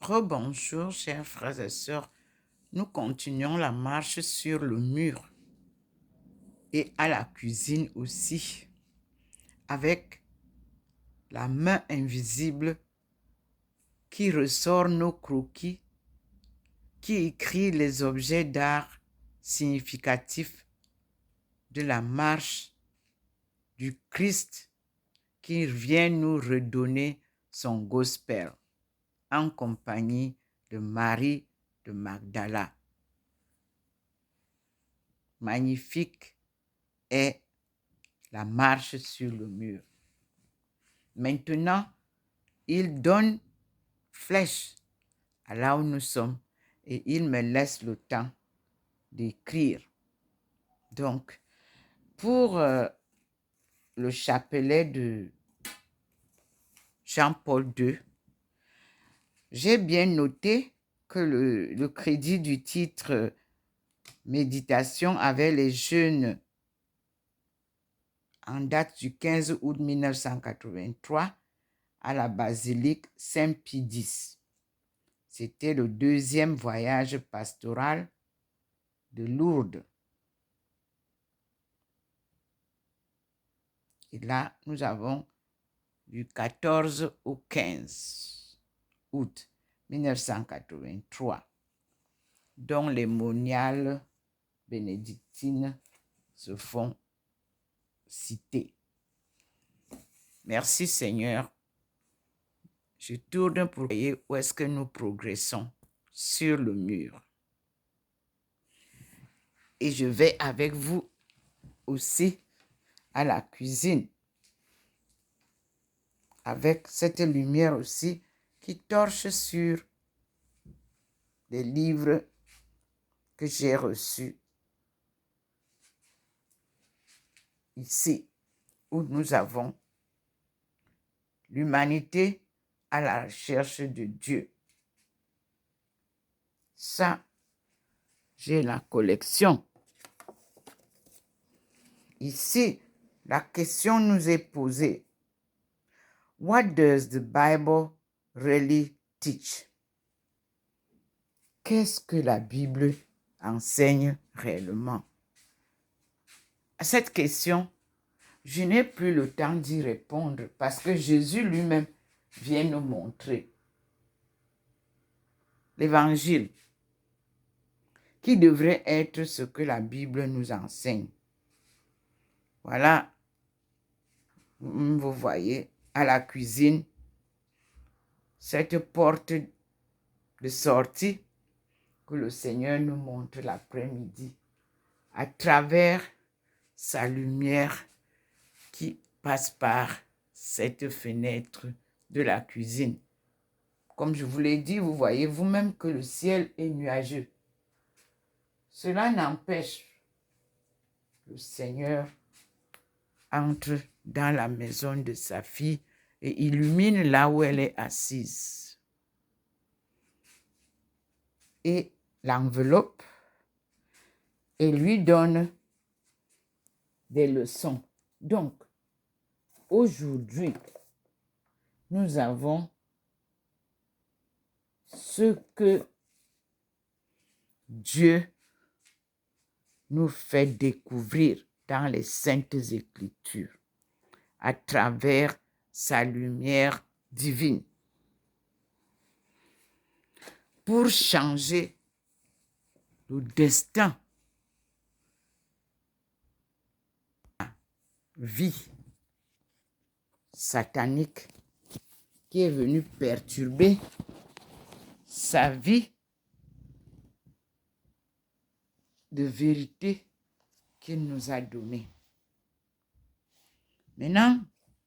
Rebonjour, chers frères et sœurs. Nous continuons la marche sur le mur et à la cuisine aussi, avec la main invisible qui ressort nos croquis, qui écrit les objets d'art significatifs de la marche du Christ qui vient nous redonner son gospel en compagnie de Marie de Magdala. Magnifique est la marche sur le mur. Maintenant, il donne flèche à là où nous sommes et il me laisse le temps d'écrire. Donc, pour le chapelet de Jean-Paul II, j'ai bien noté que le crédit du titre Méditation avait les jeunes en date du 15 août 1983 à la basilique Saint-Pie X. C'était le deuxième voyage pastoral de Lourdes. Et là, nous avons du 14 au 15 août 1983, dont les moniales bénédictines se font citer. Merci Seigneur. Je tourne pour voyez où est-ce que nous progressons sur le mur. Et je vais avec vous aussi à la cuisine, avec cette lumière aussi qui torche sur les livres que j'ai reçus ici, où nous avons l'humanité à la recherche de Dieu. Ça, j'ai la collection. Ici, la question nous est posée. What does the Bible really teach? Qu'est-ce que la Bible enseigne réellement? À cette question, je n'ai plus le temps d'y répondre parce que Jésus lui-même vient nous montrer l'évangile qui devrait être ce que la Bible nous enseigne. Voilà, vous voyez, à la cuisine, cette porte de sortie que le Seigneur nous montre l'après-midi à travers sa lumière qui passe par cette fenêtre de la cuisine. Comme je vous l'ai dit, vous voyez vous-même que le ciel est nuageux. Cela n'empêche le Seigneur entre dans la maison de sa fille et illumine là où elle est assise. Et l'enveloppe et lui donne des leçons. Donc, aujourd'hui, nous avons ce que Dieu nous fait découvrir dans les Saintes Écritures à travers sa lumière divine pour changer le destin, vie satanique qui est venu perturber sa vie de vérité qu'il nous a donnée. Maintenant,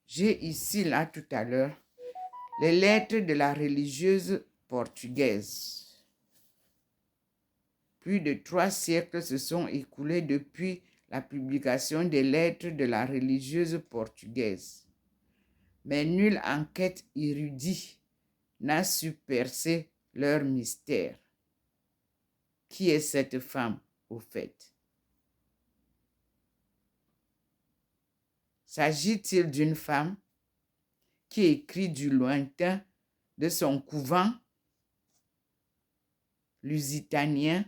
j'ai ici, là, tout à l'heure, les lettres de la religieuse portugaise. Plus de 3 siècles se sont écoulés depuis la publication des lettres de la religieuse portugaise. Mais nulle enquête érudite n'a su percer leur mystère. Qui est cette femme, au fait? S'agit-il d'une femme qui écrit du lointain de son couvent lusitanien,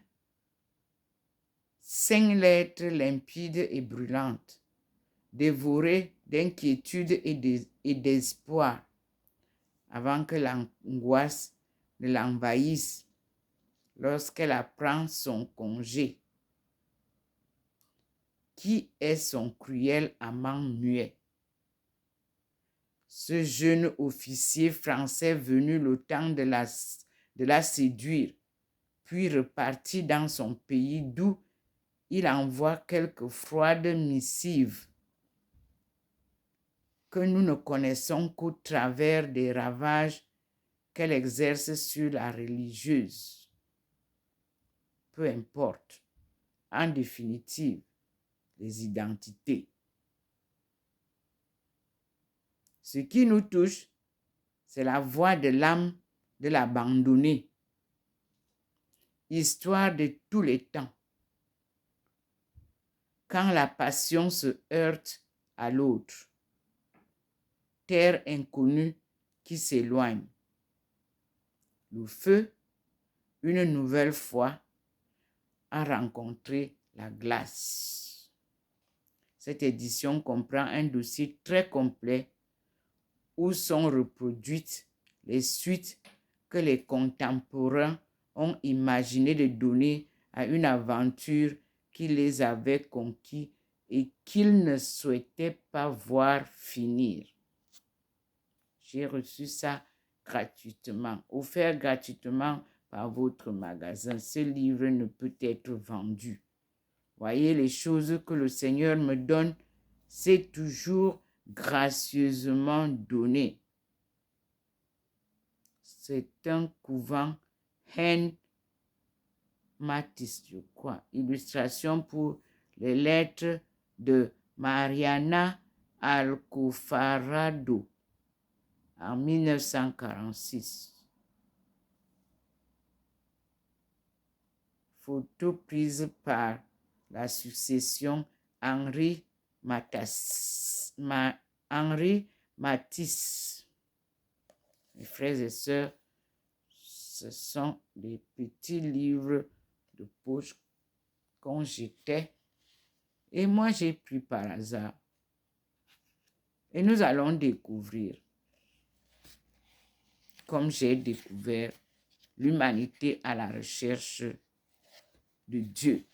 5 lettres limpides et brûlantes, dévorées d'inquiétude et d'espoir, avant que l'angoisse ne l'envahisse lorsqu'elle apprend son congé. Qui est son cruel amant muet? Ce jeune officier français venu le temps de la séduire, puis reparti dans son pays d'où il envoie quelques froides missives que nous ne connaissons qu'au travers des ravages qu'elle exerce sur la religieuse. Peu importe, en définitive, les identités. Ce qui nous touche, c'est la voix de l'âme de l'abandonné. Histoire de tous les temps. Quand la passion se heurte à l'autre. Terre inconnue qui s'éloigne. Le feu, une nouvelle fois, a rencontré la glace. Cette édition comprend un dossier très complet où sont reproduites les suites que les contemporains ont imaginé de donner à une aventure qui les avait conquis et qu'ils ne souhaitaient pas voir finir. J'ai reçu ça gratuitement, offert gratuitement par votre magasin. Ce livre ne peut être vendu. Voyez, les choses que le Seigneur me donne, c'est toujours gracieusement donné. C'est un couvent Hen Matisse, je crois. Illustration pour les lettres de Mariana Alcofarado en 1946. Photo prise par la succession Henri Matisse. Mes frères et sœurs, ce sont des petits livres de poche qu'on jetait et moi j'ai pris par hasard. Et nous allons découvrir, comme j'ai découvert, l'humanité à la recherche de Dieu.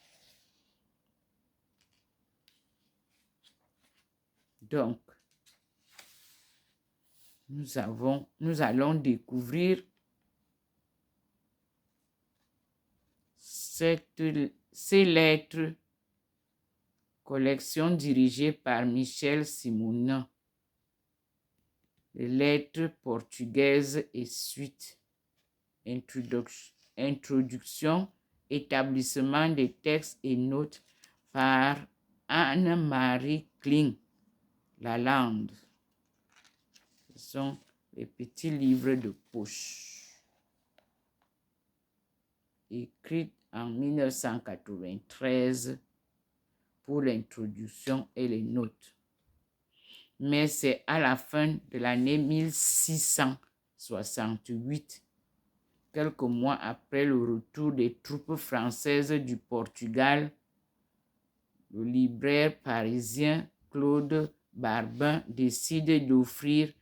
Donc, nous allons découvrir ces lettres, collection dirigée par Michel Simonin, les lettres portugaises et suite, introduction, établissement des textes et notes par Anne-Marie Kling, Lalande. Ce sont les petits livres de poche, écrits en 1993 pour l'introduction et les notes. Mais c'est à la fin de l'année 1668, quelques mois après le retour des troupes françaises du Portugal, le libraire parisien Claude Barbin décide d'offrir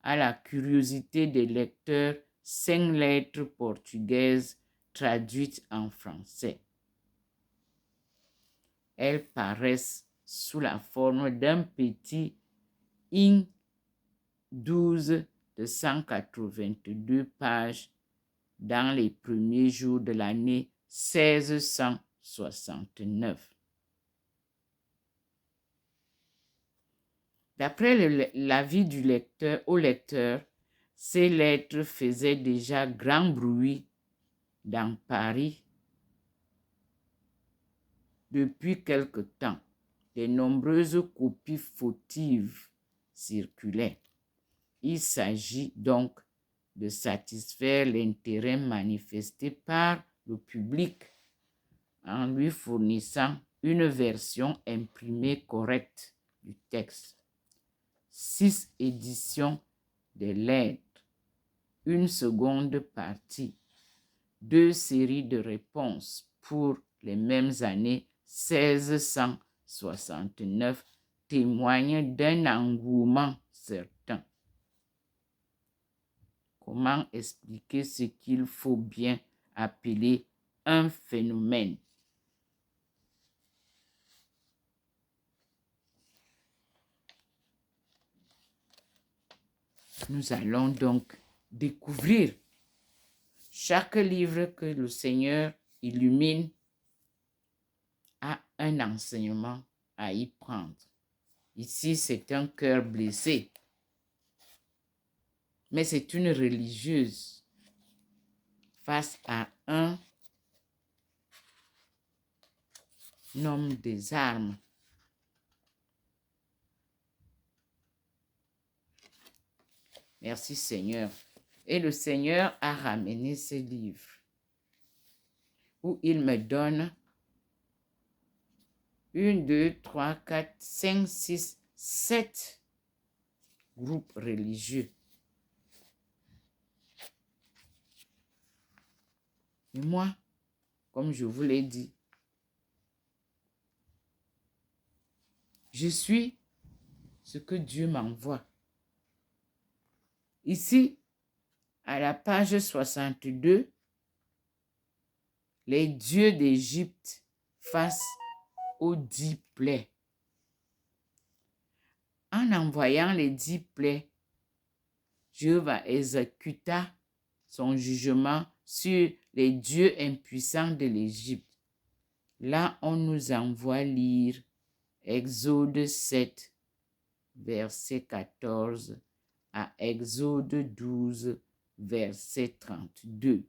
à la curiosité des lecteurs 5 lettres portugaises traduites en français. Elles paraissent sous la forme d'un petit in 12 de 182 pages dans les premiers jours de l'année 1669. D'après l'avis du lecteur, ces lettres faisaient déjà grand bruit dans Paris depuis quelque temps. De nombreuses copies fautives circulaient. Il s'agit donc de satisfaire l'intérêt manifesté par le public en lui fournissant une version imprimée correcte du texte. 6 éditions des lettres, une seconde partie, 2 séries de réponses pour les mêmes années 1669 témoignent d'un engouement certain. Comment expliquer ce qu'il faut bien appeler un phénomène? Nous allons donc découvrir chaque livre que le Seigneur illumine a un enseignement à y prendre. Ici, c'est un cœur blessé, mais c'est une religieuse face à un homme des armes. Merci Seigneur. Et le Seigneur a ramené ce livre où il me donne 1, 2, 3, 4, 5, 6, 7 groupes religieux. Et moi, comme je vous l'ai dit, je suis ce que Dieu m'envoie. Ici, à la page 62, les dieux d'Égypte face aux 10 plaies. En envoyant les 10 plaies, Dieu va exécuter son jugement sur les dieux impuissants de l'Égypte. Là, on nous envoie lire Exode 7, verset 14 à Exode 12, verset 32.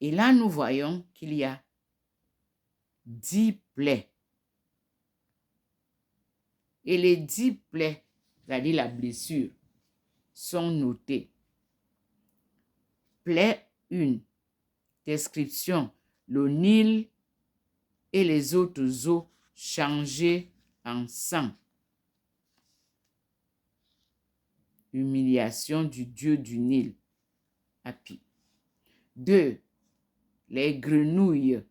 Et là, nous voyons qu'il y a 10 plaies. Et les 10 plaies, c'est-à-dire la blessure, sont notées. Plaie 1, description, le Nil et les autres eaux changées en sang. Humiliation du dieu du Nil, Hapi. 2, les grenouilles.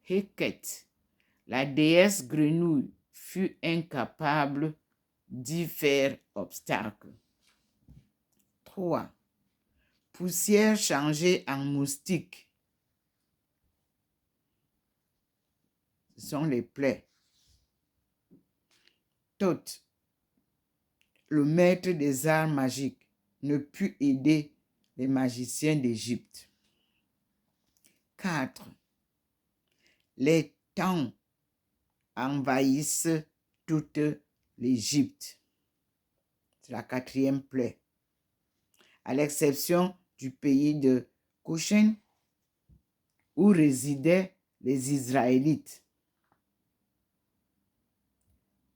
Heket, la déesse grenouille, fut incapable d'y faire obstacle. 3, poussière changée en moustique. Ce sont les plaies. Thoth, le maître des arts magiques, ne put aider les magiciens d'Égypte. 4, les temps envahissent toute l'Égypte. C'est la 4e plaie. À l'exception du pays de Goshen, où résidaient les Israélites.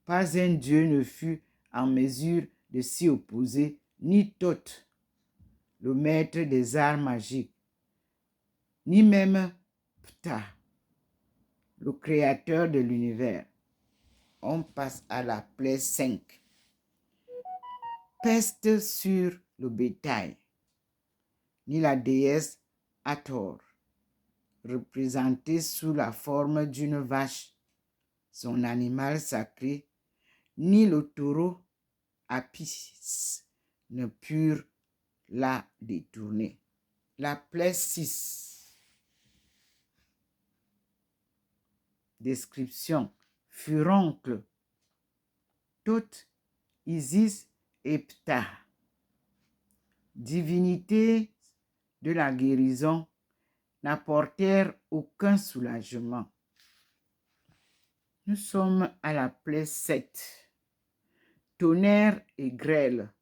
Pas un dieu ne fut en mesure de s'y opposer, ni Thoth, le maître des arts magiques, ni même Ptah, le créateur de l'univers. On passe à la plaie 5. Peste sur le bétail, ni la déesse Hathor, représentée sous la forme d'une vache, son animal sacré, ni le taureau Apis ne purent la détourner. La plaie 6. Description. Furoncle, Thoth, Isis et Ptah, divinités de la guérison, n'apportèrent aucun soulagement. Nous sommes à la plaie 7. Tonnerre et grêle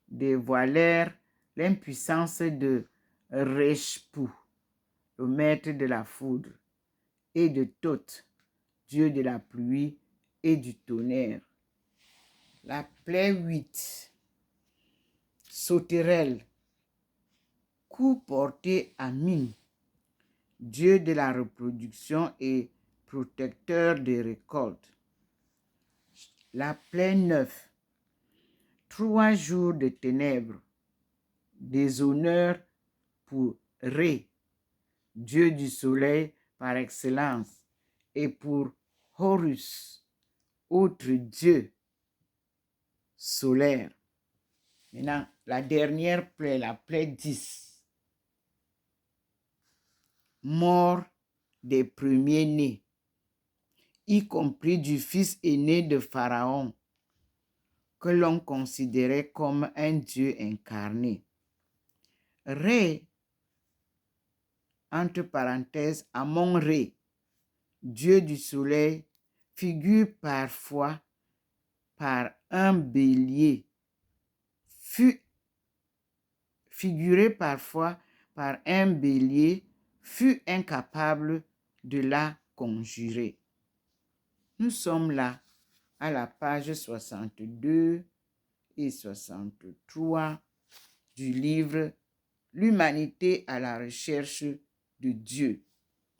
dévoilèrent l'impuissance de Reshpu, le maître de la foudre, et de Thoth, dieu de la pluie et du tonnerre. La plaie 8. Sauterelle, coup porté à Min, dieu de la reproduction et protecteur des récoltes. La plaie 9. 3 jours de ténèbres, déshonneur pour Ré, dieu du soleil par excellence, et pour Horus, autre dieu solaire. Maintenant, la dernière plaie, la plaie 10. Mort des premiers-nés, y compris du fils aîné de Pharaon, que l'on considérait comme un dieu incarné. Ré, entre parenthèses, Amon-Ré, dieu du soleil, figure parfois par un bélier, figuré parfois par un bélier, fut incapable de la conjurer. Nous sommes là à la page 62 et 63 du livre L'humanité à la recherche de Dieu.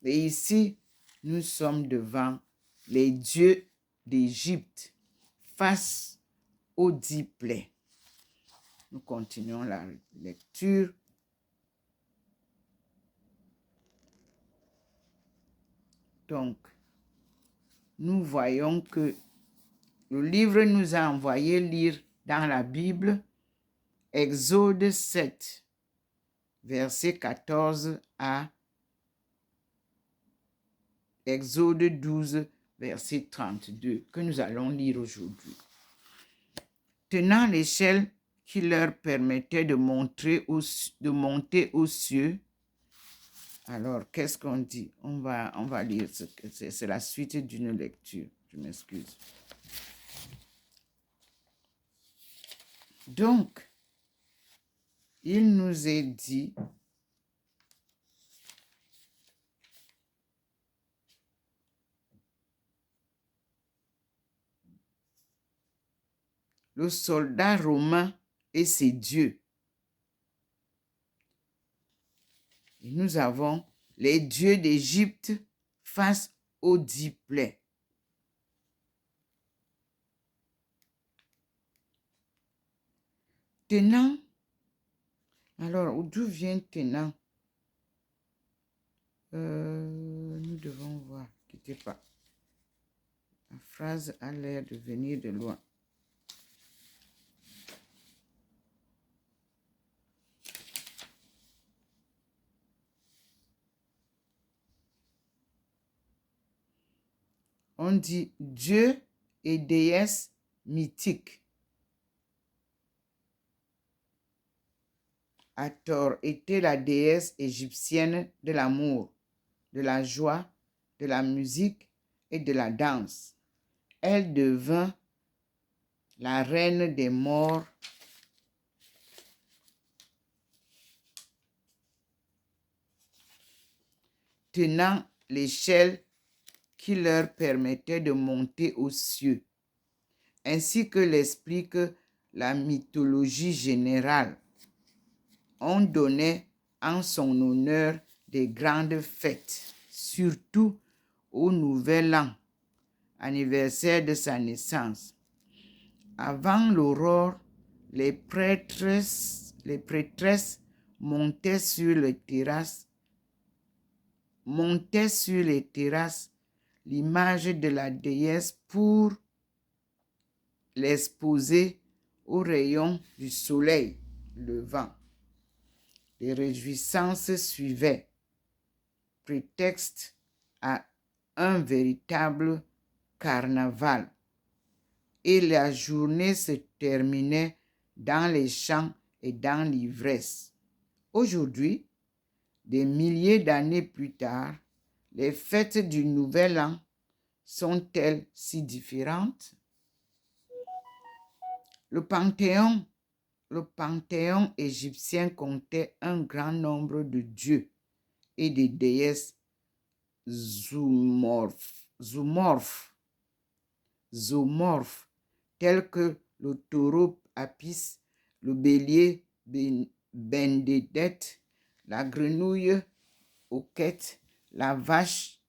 Et ici, nous sommes devant les dieux d'Égypte face aux 10 plaies. Nous continuons la lecture. Donc, nous voyons que le livre nous a envoyé lire dans la Bible Exode 7, verset 14 à Exode 12, verset 32, que nous allons lire aujourd'hui. Tenant l'échelle qui leur permettait de monter aux cieux. Alors, qu'est-ce qu'on dit? On va lire, c'est la suite d'une lecture. Je m'excuse. Donc, il nous est dit le soldat romain et ses dieux. Et nous avons les dieux d'Égypte face aux 10 plaies. Tenant, alors d'où vient tenant? Nous devons voir, quittez pas. La phrase a l'air de venir de loin. On dit Dieu et déesse mythique. Hathor était la déesse égyptienne de l'amour, de la joie, de la musique et de la danse. Elle devint la reine des morts tenant l'échelle qui leur permettait de monter aux cieux, ainsi que l'explique la mythologie générale. On donnait en son honneur des grandes fêtes, surtout au Nouvel An, anniversaire de sa naissance. Avant l'aurore, les prêtresses montaient sur les terrasses l'image de la déesse pour l'exposer aux rayons du soleil levant. Les réjouissances suivaient, prétexte à un véritable carnaval. Et la journée se terminait dans les champs et dans l'ivresse. Aujourd'hui, des milliers d'années plus tard, les fêtes du Nouvel An sont-elles si différentes? Le panthéon égyptien comptait un grand nombre de dieux et de déesses zoomorphes, tels que le taureau Apis, le bélier Bendedet, la grenouille Okhet, la vache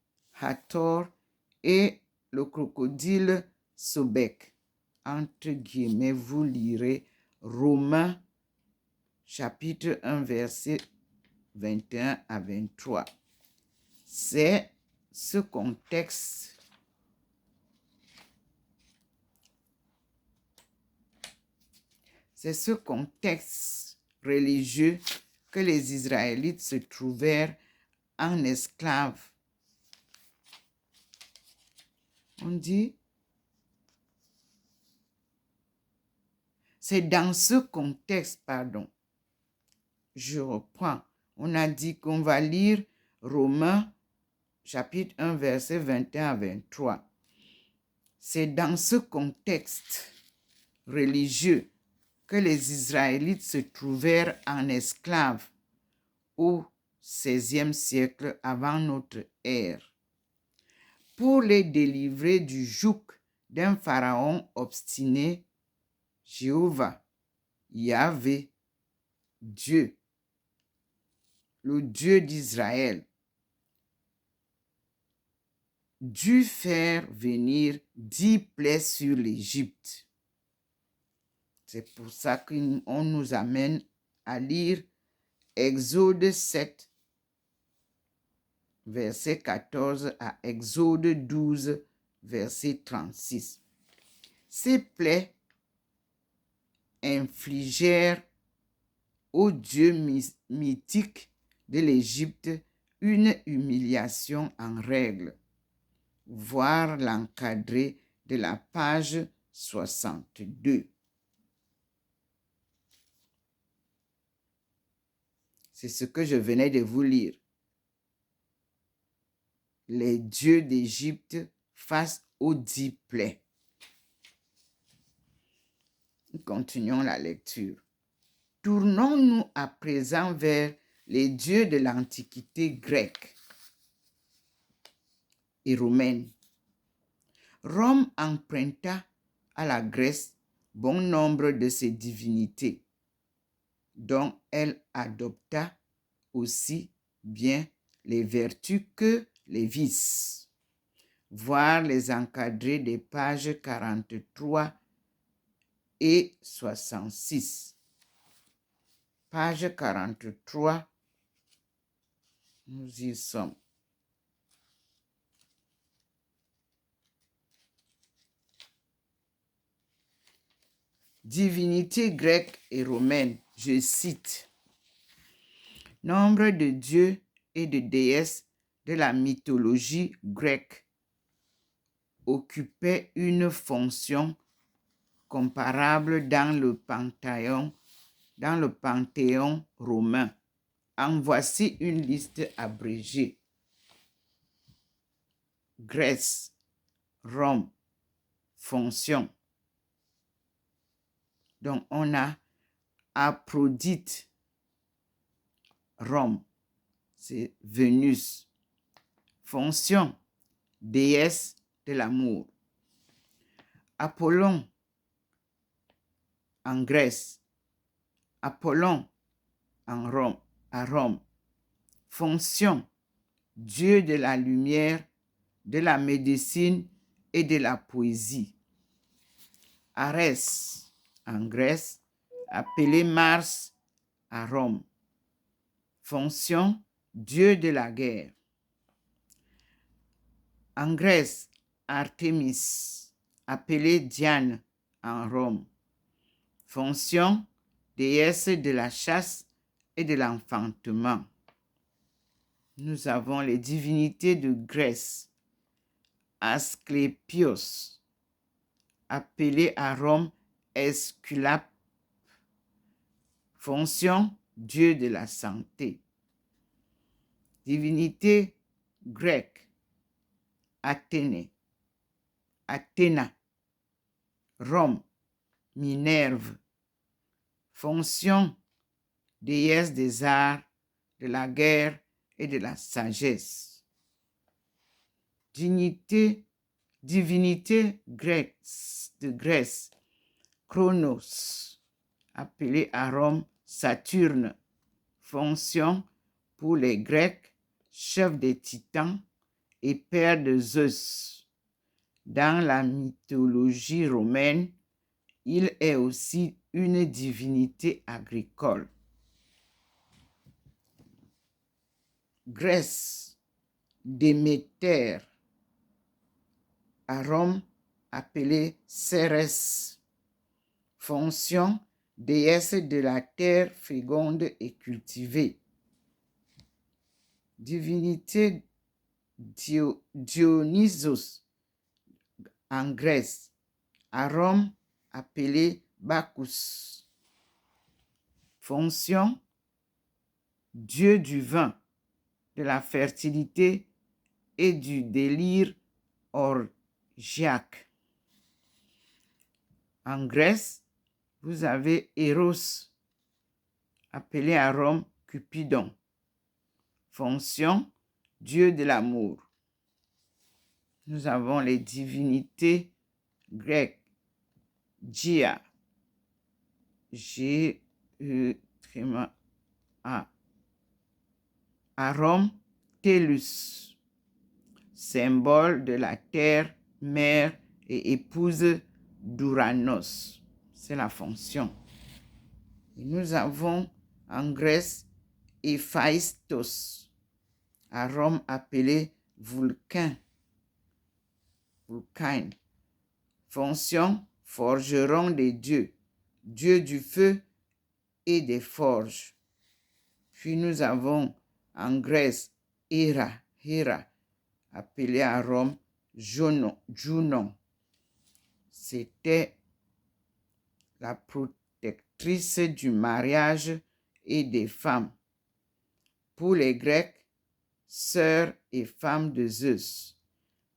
Hathor et le crocodile Sobek. Entre guillemets, vous lirez Romains chapitre 1, verset 21 à 23. C'est ce contexte religieux que les Israélites se trouvèrent en esclaves. On dit, c'est dans ce contexte, je reprends, on a dit qu'on va lire Romains chapitre 1, verset 21 à 23. C'est dans ce contexte religieux que les Israélites se trouvèrent en esclaves au XVIe siècle avant notre ère. Pour les délivrer du joug d'un pharaon obstiné, Jéhovah, Yahvé, Dieu, le Dieu d'Israël, dut faire venir 10 plaies sur l'Égypte. C'est pour ça qu'on nous amène à lire Exode 7, verset 14 à Exode 12, verset 36. Ces plaies infligèrent au Dieu mythique de l'Égypte une humiliation en règle. Voir l'encadré de la page 62. C'est ce que je venais de vous lire. Les dieux d'Égypte face aux 10 plaies. Continuons la lecture. Tournons-nous à présent vers les dieux de l'Antiquité grecque et romaine. Rome emprunta à la Grèce bon nombre de ses divinités, dont elle adopta aussi bien les vertus que les vices. Voir les encadrés des pages 43 et 66. Page 43, nous y sommes. Divinité grecque et romaine, je cite. Nombre de dieux et de déesses de la mythologie grecque occupaient une fonction comparable dans le panthéon romain. En voici une liste abrégée. Grèce, Rome, fonction. Donc, on a Aphrodite, Rome, c'est Vénus. Fonction, déesse de l'amour. Apollon, en Grèce. Apollon, à Rome. Fonction, dieu de la lumière, de la médecine et de la poésie. Arès, en Grèce, appelé Mars à Rome. Fonction, dieu de la guerre. En Grèce, Artémis, appelée Diane en Rome. Fonction, déesse de la chasse et de l'enfantement. Nous avons les divinités de Grèce. Asclépios, appelé à Rome Esculape. Fonction, dieu de la santé. Divinité grecque. Athéna, Rome, Minerve. Fonction, déesse des arts, de la guerre et de la sagesse. Divinité grecque de Grèce, Chronos, appelé à Rome Saturne. Fonction, pour les Grecs, chef des titans et père de Zeus. Dans la mythologie romaine, Il est aussi une divinité agricole. Grèce, Déméter. À Rome, appelée Cérès. Fonction, déesse de la terre féconde et cultivée. Divinité Dionysos en Grèce. À Rome, appelé Bacchus. Fonction, dieu du vin, de la fertilité et du délire orgiaque. En Grèce, vous avez Eros, appelé à Rome Cupidon. Fonction, dieu de l'amour. Nous avons les divinités grecques. Gia, G-E-A. À Rome, Tellus, symbole de la terre, mère et épouse d'Uranos. C'est la fonction. Et nous avons en Grèce Héphaïstos, à Rome appelé Vulcain. Fonction, forgeron des dieux, dieu du feu et des forges. Puis nous avons en Grèce Héra, appelée à Rome Junon. C'était la protectrice du mariage et des femmes. Pour les Grecs, sœur et femme de Zeus.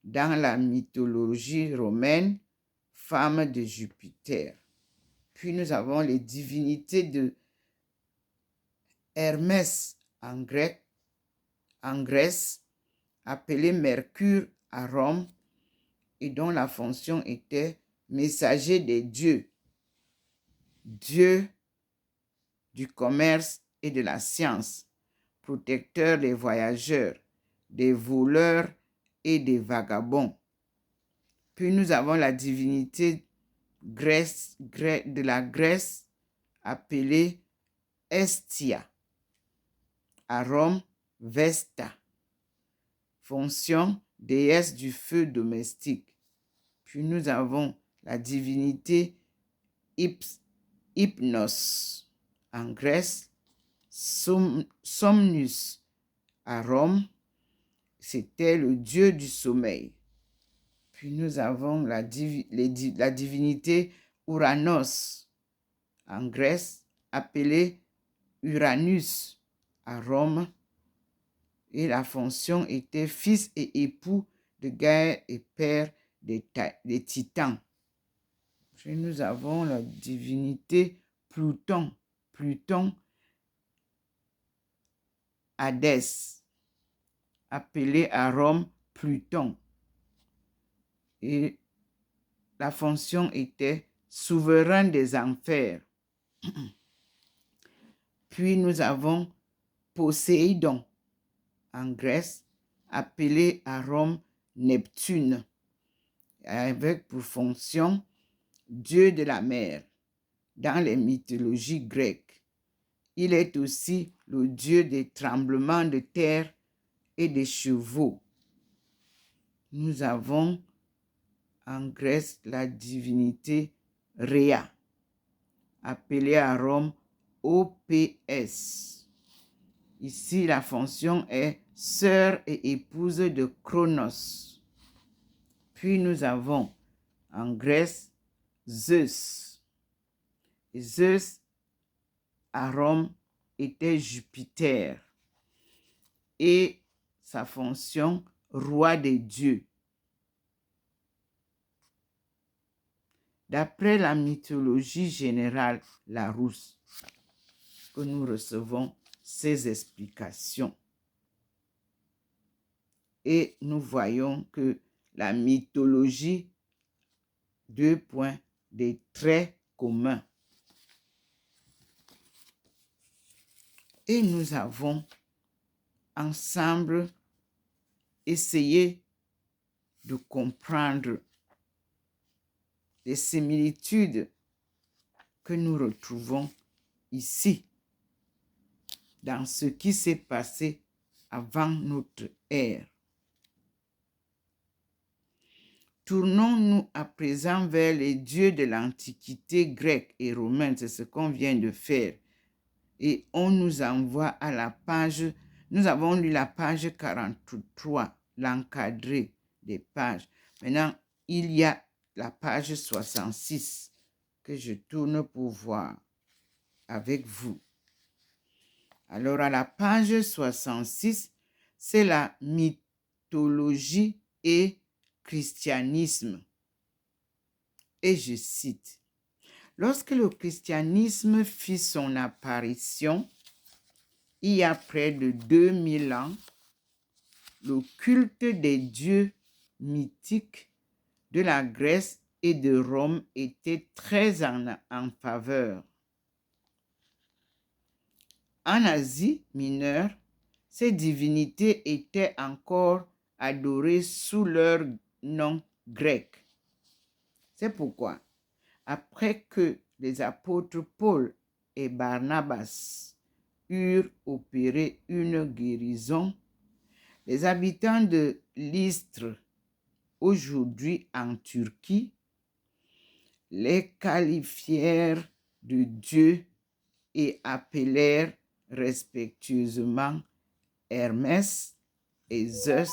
Dans la mythologie romaine, femme de Jupiter. Puis nous avons les divinités de Hermès en Grèce, appelé Mercure à Rome, et dont la fonction était messager des dieux, dieu du commerce et de la science, protecteur des voyageurs, des voleurs et des vagabonds. Puis nous avons la divinité de la Grèce appelée Hestia. À Rome, Vesta. Fonction, déesse du feu domestique. Puis nous avons la divinité Hypnos. En Grèce, Somnus. À Rome, c'était le dieu du sommeil. Puis nous avons la divinité Uranos. En Grèce, appelée Uranus. À Rome, et la fonction était fils et époux de Gaïa et père des titans. Puis nous avons la divinité Pluton. Hadès, appelé à Rome Pluton. Et la fonction était souverain des enfers. Puis nous avons Poséidon en Grèce, appelé à Rome Neptune, avec pour fonction dieu de la mer. Dans les mythologies grecques, il est aussi le dieu des tremblements de terre et des chevaux. Nous avons en Grèce la divinité Rhea, appelée à Rome OPS. Ici, la fonction est sœur et épouse de Chronos. Puis nous avons en Grèce Zeus. Et Zeus à Rome était Jupiter. Et sa fonction, roi des dieux. D'après la mythologie générale Larousse, que nous recevons ces explications. Et nous voyons que la mythologie, des traits communs. Et nous avons ensemble essayé de comprendre les similitudes que nous retrouvons ici, dans ce qui s'est passé avant notre ère. Tournons-nous à présent vers les dieux de l'Antiquité grecque et romaine. C'est ce qu'on vient de faire. Et on nous envoie à la page, nous avons lu la page 43, l'encadré des pages. Maintenant, il y a la page 66 que je tourne pour voir avec vous. Alors, à la page 66, c'est la mythologie et christianisme. Et je cite, « Lorsque le christianisme fit son apparition, il y a près de 2000 ans, le culte des dieux mythiques de la Grèce et de Rome était très en faveur. En Asie mineure, ces divinités étaient encore adorées sous leur nom grec. C'est pourquoi, après que les apôtres Paul et Barnabas eurent opéré une guérison, les habitants de Lystre, aujourd'hui en Turquie, les qualifièrent de dieux et appelèrent respectueusement Hermès et Zeus,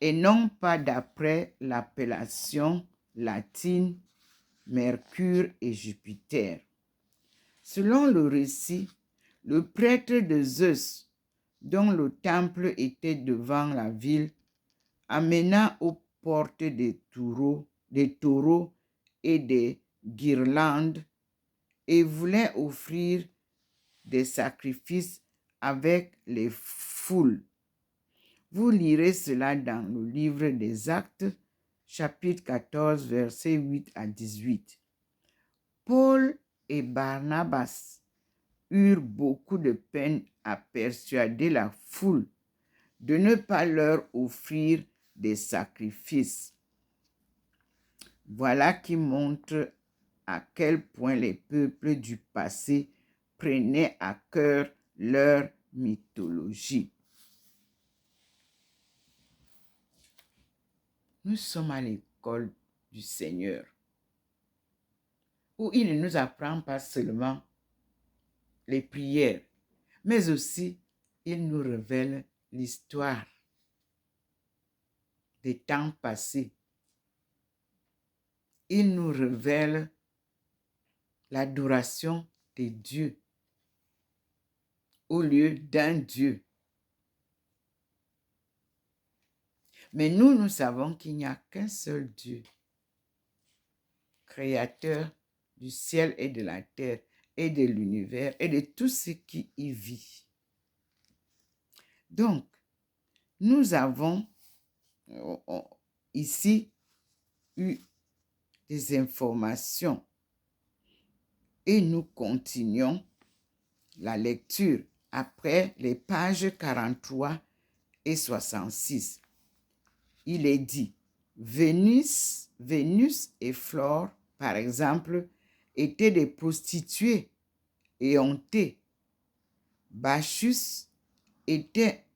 et non pas d'après l'appellation latine Mercure et Jupiter. Selon le récit, le prêtre de Zeus, dont le temple était devant la ville, amena aux portes des taureaux et des guirlandes et voulait offrir des sacrifices avec les foules. Vous lirez cela dans le livre des Actes, chapitre 14, versets 8 à 18. Paul et Barnabas eurent beaucoup de peine à persuader la foule de ne pas leur offrir des sacrifices. Voilà qui montre à quel point les peuples du passé prenaient à cœur leur mythologie. Nous sommes à l'école du Seigneur, où il ne nous apprend pas seulement les prières, mais aussi il nous révèle l'histoire des temps passés. Il nous révèle l'adoration des dieux au lieu d'un Dieu. Mais nous savons qu'il n'y a qu'un seul Dieu, créateur du ciel et de la terre et de l'univers et de tout ce qui y vit. Donc, nous avons ici eu des informations et nous continuons la lecture après les pages 43 et 66. Il est dit, Vénus et Flore, par exemple, étaient des prostituées éhontées. Bacchus était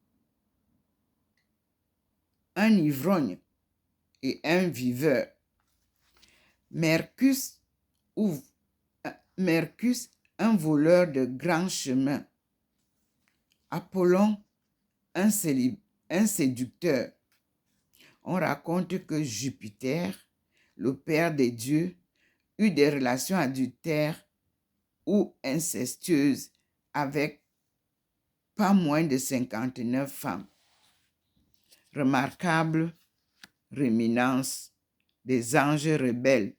un ivrogne et un viveur. Mercus, un voleur de grands chemins. Apollon, un séducteur. On raconte que Jupiter, le père des dieux, eut des relations adultères ou incestueuses avec pas moins de 59 femmes. Remarquable réminence des anges rebelles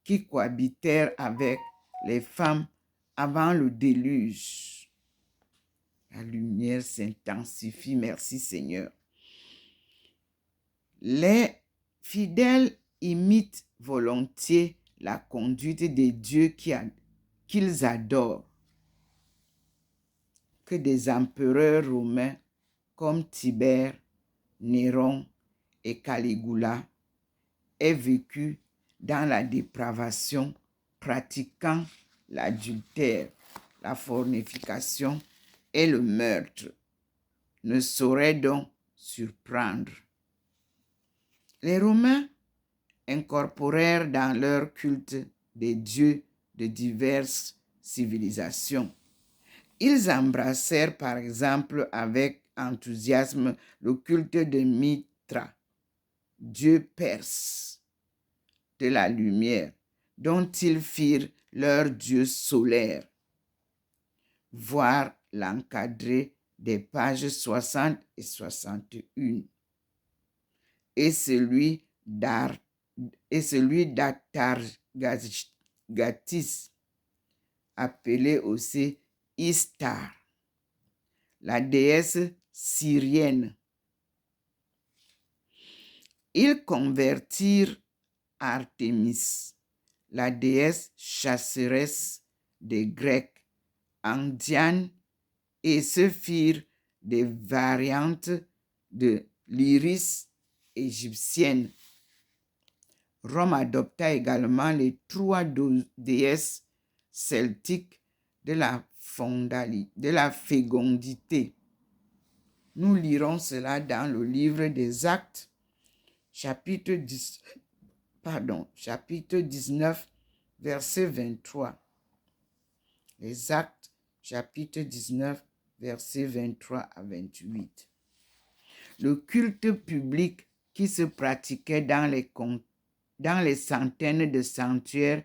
qui cohabitèrent avec les femmes avant le déluge. La lumière s'intensifie, merci Seigneur. Les fidèles imitent volontiers la conduite des dieux qu'ils adorent. Que des empereurs romains comme Tibère, Néron et Caligula aient vécu dans la dépravation pratiquant l'adultère, la fornication et le meurtre ne saurait donc surprendre. Les Romains incorporèrent dans leur culte des dieux de diverses civilisations. Ils embrassèrent par exemple avec enthousiasme le culte de Mitra, dieu perse de la lumière, dont ils firent leur dieu solaire. Voir l'encadré des pages 60 et 61. Et celui d'Atargatis, appelé aussi Istar, la déesse syrienne. Ils convertirent Artémis, la déesse chasseresse des Grecs, en Diane et se firent des variantes de l'Iris égyptienne. Rome adopta également les trois déesses celtiques de la fécondité. Nous lirons cela dans le livre des Actes, chapitre 19, verset 23. Les Actes, chapitre 19, verset 23 à 28. Le culte public qui se pratiquait dans les centaines de sanctuaires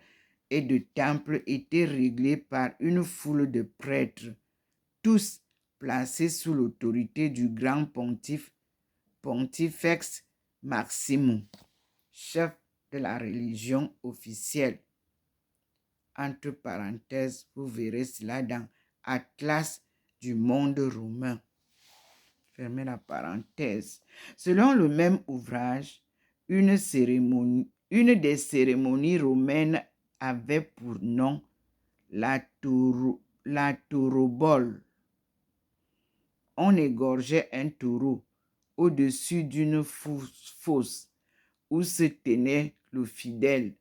et de temples était réglé par une foule de prêtres, tous placés sous l'autorité du grand pontifex Maximus, chef de la religion officielle. Entre parenthèses, vous verrez cela dans Atlas du monde romain. Fermez la parenthèse. Selon le même ouvrage, une des cérémonies romaines avait pour nom la taurobole. On égorgeait un taureau au-dessus d'une fosse où se tenait le fidèle.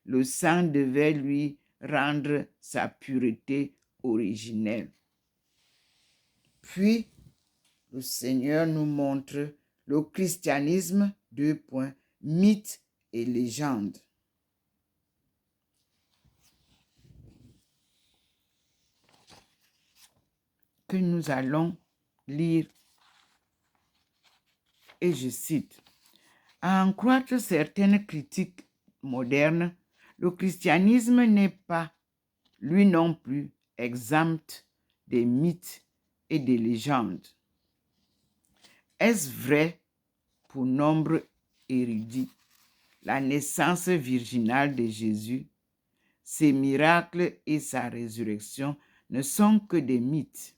Le sang devait lui rendre sa pureté originelle. Puis, le Seigneur nous montre le christianisme, mythe et légende. Que nous allons lire, et je cite, « À en croire certaines critiques modernes, le christianisme n'est pas, lui non plus, exempt des mythes et des légendes. Est-ce vrai pour nombre érudits? La naissance virginale de Jésus, ses miracles et sa résurrection ne sont que des mythes.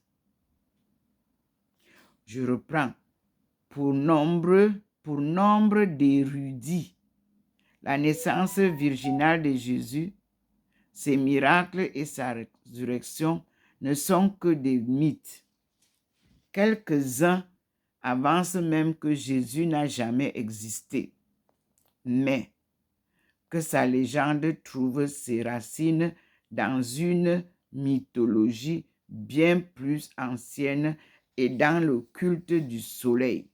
Je reprends. Pour nombre d'érudits, la naissance virginale de Jésus, ses miracles et sa résurrection ne sont que des mythes. Quelques-uns avancent même que Jésus n'a jamais existé, mais que sa légende trouve ses racines dans une mythologie bien plus ancienne et dans le culte du soleil.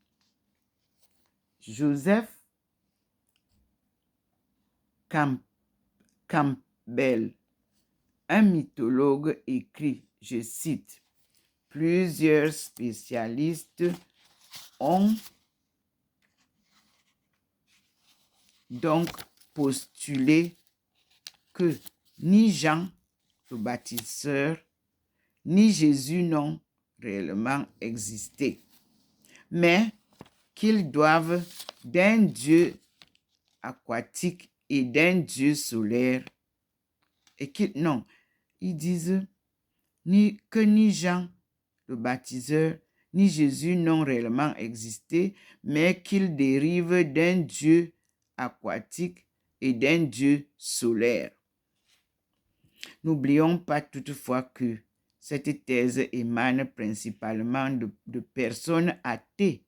Joseph Campbell, un mythologue, écrit, je cite, « Plusieurs spécialistes ont donc postulé que ni Jean le Baptiseur, ni Jésus n'ont réellement existé, mais qu'ils doivent d'un dieu aquatique et d'un dieu solaire, et ils disent que ni Jean le Baptiseur, ni Jésus n'ont réellement existé, mais qu'ils dérivent d'un dieu aquatique et d'un dieu solaire. N'oublions pas toutefois que cette thèse émane principalement de personnes athées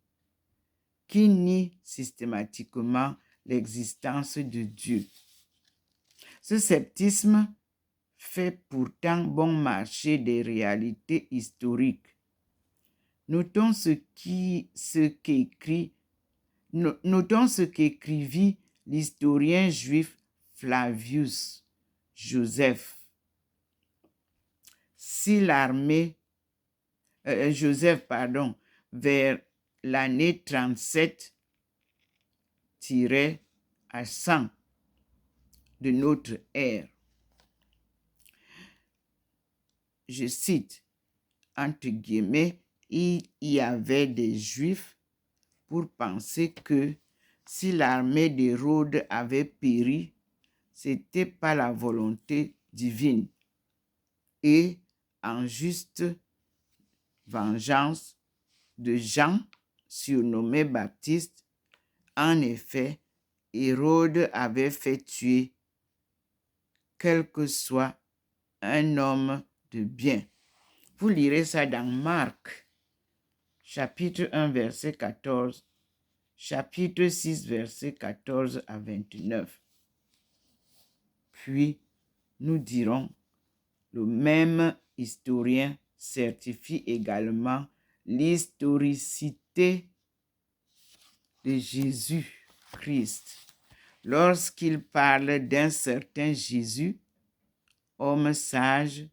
qui nient systématiquement l'existence de Dieu. Ce sceptisme fait pourtant bon marché des réalités historiques. Notons ce qu'écrivit l'historien juif Flavius Joseph. Si l'armée vers l'année 37 à 100 de notre ère. Je cite, entre guillemets, il y avait des Juifs pour penser que si l'armée d'Hérode avait péri, c'était pas la volonté divine et en juste vengeance de Jean, surnommé Baptiste. En effet, Hérode avait fait tuer quel que soit un homme de bien. Vous lirez ça dans Marc, chapitre 1, verset 14, chapitre 6, verset 14 à 29. Puis, nous dirons, le même historien certifie également l'historicité de Jésus-Christ lorsqu'il parle d'un certain Jésus, homme sage,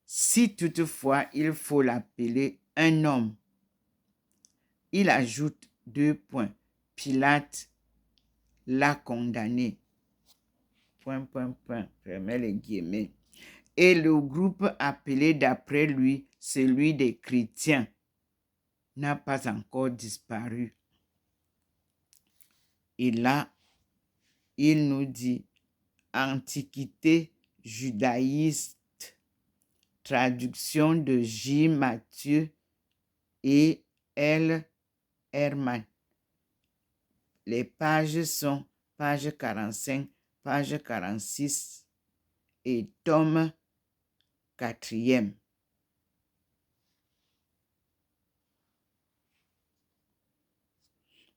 si toutefois il faut l'appeler un homme. Il ajoute 2 points. Pilate l'a condamné. ... Fermez les guillemets. Et le groupe appelé d'après lui, celui des chrétiens, n'a pas encore disparu. Et là, il nous dit Antiquité judaïste, traduction de J. Mathieu et L. Herman. Les pages sont page 45, page 46 et tome 4e.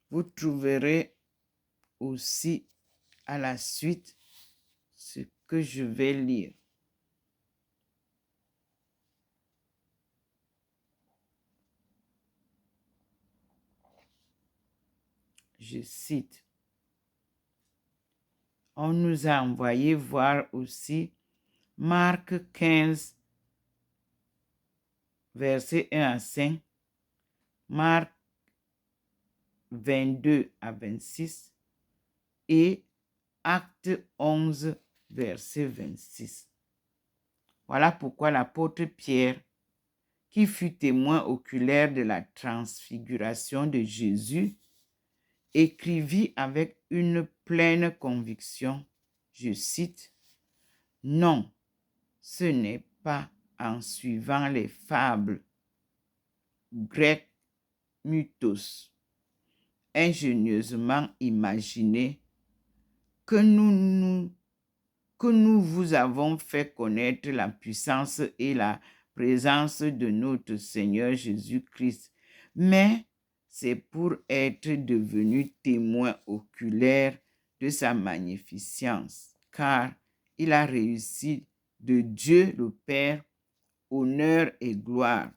Vous trouverez aussi à la suite ce que je vais lire. Je cite. On nous a envoyé voir aussi Marc 15, verset 1 à 5, Marc 22 à 26 et Acte 11, verset 26. Voilà pourquoi l'apôtre Pierre, qui fut témoin oculaire de la transfiguration de Jésus, écrivit avec une pleine conviction, je cite, « Non, ce n'est pas en suivant les fables grecques mythos ingénieusement imaginées que nous vous avons fait connaître la puissance et la présence de notre Seigneur Jésus-Christ, mais c'est pour être devenu témoin oculaire de sa magnificence, car il a réussi de Dieu le Père honneur et gloire.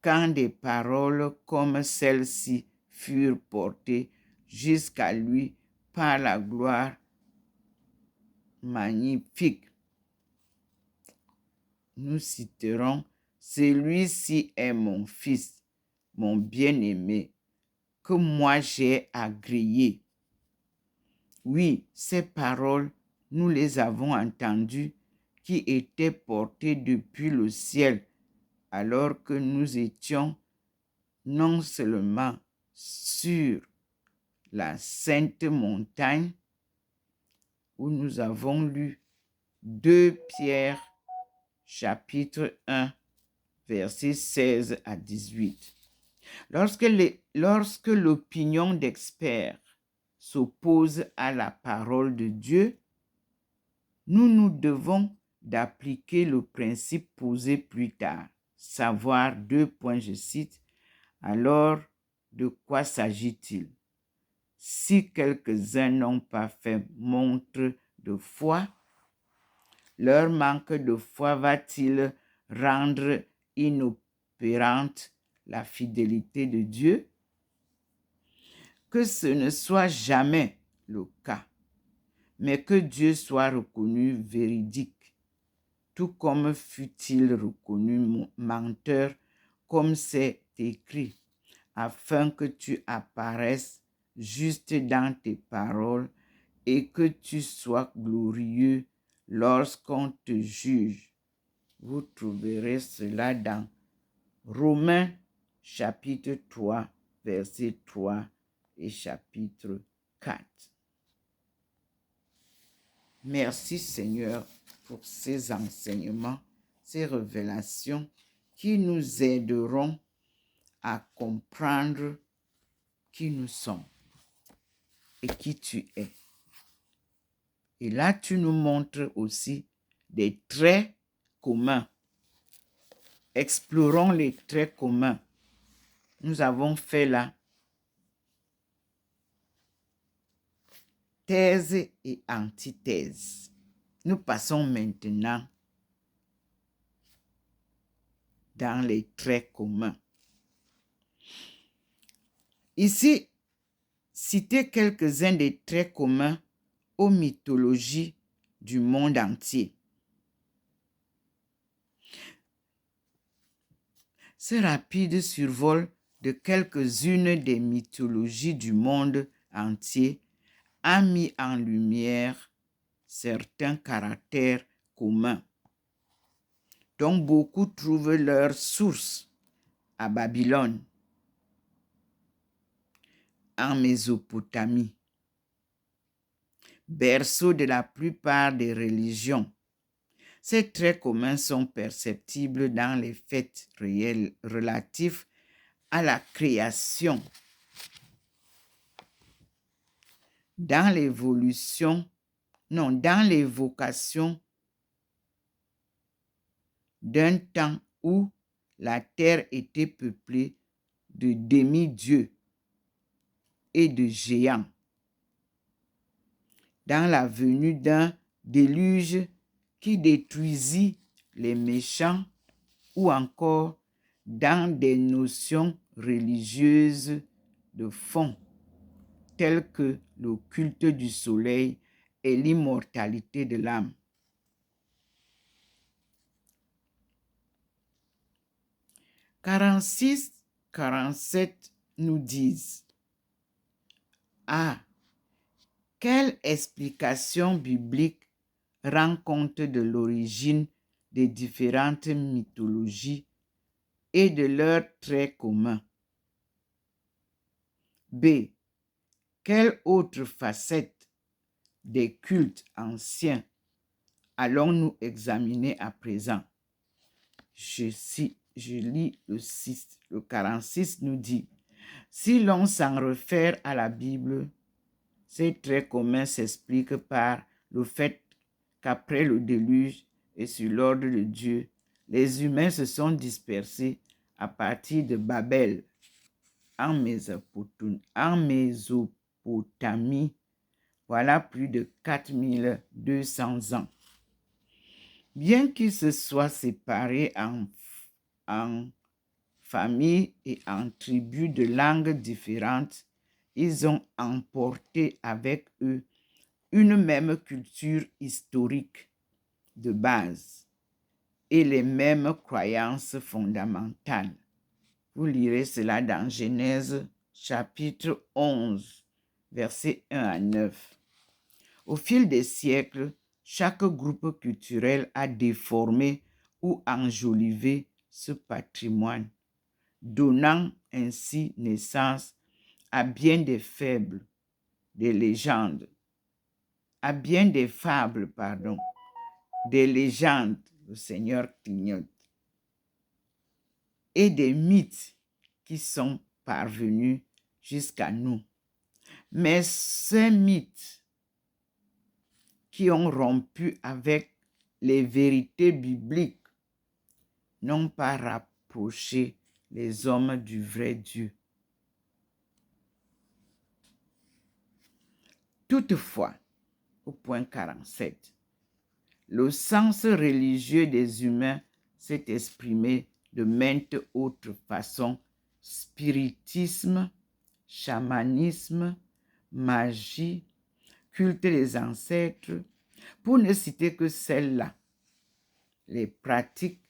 Quand des paroles comme celles-ci furent portées jusqu'à lui par la gloire magnifique, nous citerons, celui-ci est mon fils, mon bien-aimé, que moi j'ai agréé. Oui, ces paroles, nous les avons entendues, qui étaient portées depuis le ciel, alors que nous étions non seulement sur la sainte montagne, où nous avons lu 2 Pierre, chapitre 1, versets 16 à 18. Lorsque l'opinion d'experts s'oppose à la parole de Dieu, nous devons d'appliquer le principe posé plus tard, savoir 2 points, je cite, alors de quoi s'agit-il? Si quelques-uns n'ont pas fait montre de foi, Leur manque de foi va-t-il rendre inopérante la fidélité de Dieu? Que ce ne soit jamais le cas, mais que Dieu soit reconnu véridique, tout comme fut-il reconnu menteur, comme c'est écrit, afin que tu apparaisses juste dans tes paroles et que tu sois glorieux lorsqu'on te juge. Vous trouverez cela dans Romains chapitre 3, verset 3 et chapitre 4. Merci Seigneur pour ces enseignements, ces révélations qui nous aideront à comprendre qui nous sommes et qui tu es. Et là, tu nous montres aussi des traits communs. Explorons les traits communs. Nous avons fait là thèse et antithèse. Nous passons maintenant dans les traits communs. Ici, citez quelques-uns des traits communs aux mythologies du monde entier. Ce rapide survol de quelques-unes des mythologies du monde entier a mis en lumière certains caractères communs, dont beaucoup trouvent leur source à Babylone, en Mésopotamie, berceau de la plupart des religions. Ces traits communs sont perceptibles dans les faits réels relatifs à la création, dans l'évolution, dans l'évocation d'un temps où la terre était peuplée de demi-dieux et de géants, dans la venue d'un déluge qui détruisit les méchants, ou encore dans des notions religieuses de fond, telles que le culte du soleil et l'immortalité de l'âme. « 46-47 nous disent: Ah, quelle explication biblique rend compte de l'origine des différentes mythologies et de leurs traits communs. B. Quelle autre facette des cultes anciens allons-nous examiner à présent? Je lis le 6. Le 46 nous dit: si l'on s'en réfère à la Bible, ces traits communs s'expliquent par le fait qu'après le déluge et sur l'ordre de Dieu, les humains se sont dispersés à partir de Babel en Mésopotamie, voilà plus de 4200 ans. Bien qu'ils se soient séparés en familles et en tribus de langues différentes, ils ont emporté avec eux une même culture historique de base et les mêmes croyances fondamentales. Vous lirez cela dans Genèse chapitre 11, versets 1 à 9. Au fil des siècles, chaque groupe culturel a déformé ou enjolivé ce patrimoine, donnant ainsi naissance à bien des fables, des légendes, des légendes, le Seigneur clignote, et des mythes qui sont parvenus jusqu'à nous. Mais ces mythes qui ont rompu avec les vérités bibliques n'ont pas rapproché les hommes du vrai Dieu. Toutefois, au point 47, le sens religieux des humains s'est exprimé de maintes autres façons: spiritisme, chamanisme, magie, culte des ancêtres, pour ne citer que celles-là. Les pratiques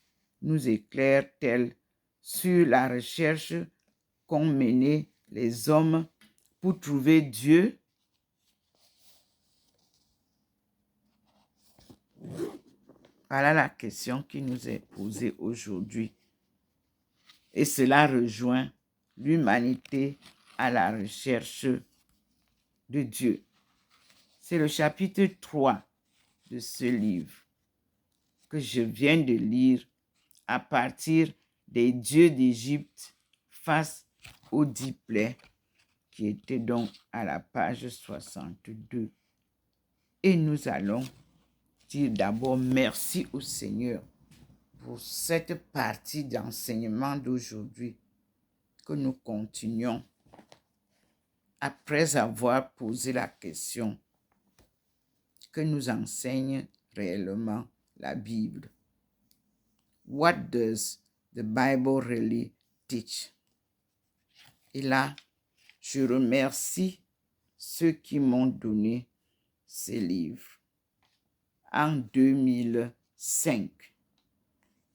nous éclairent-elles sur la recherche qu'ont menée les hommes pour trouver Dieu? Voilà la question qui nous est posée aujourd'hui. Et cela rejoint l'humanité à la recherche de Dieu. C'est le chapitre 3 de ce livre que je viens de lire à partir des dieux d'Égypte face aux 10 plaies qui étaient donc à la page 62. Et nous allons dire d'abord merci au Seigneur pour cette partie d'enseignement d'aujourd'hui que nous continuons après avoir posé la question: que nous enseigne réellement la Bible? What does the Bible really teach? Et là, je remercie ceux qui m'ont donné ces livres. En 2005,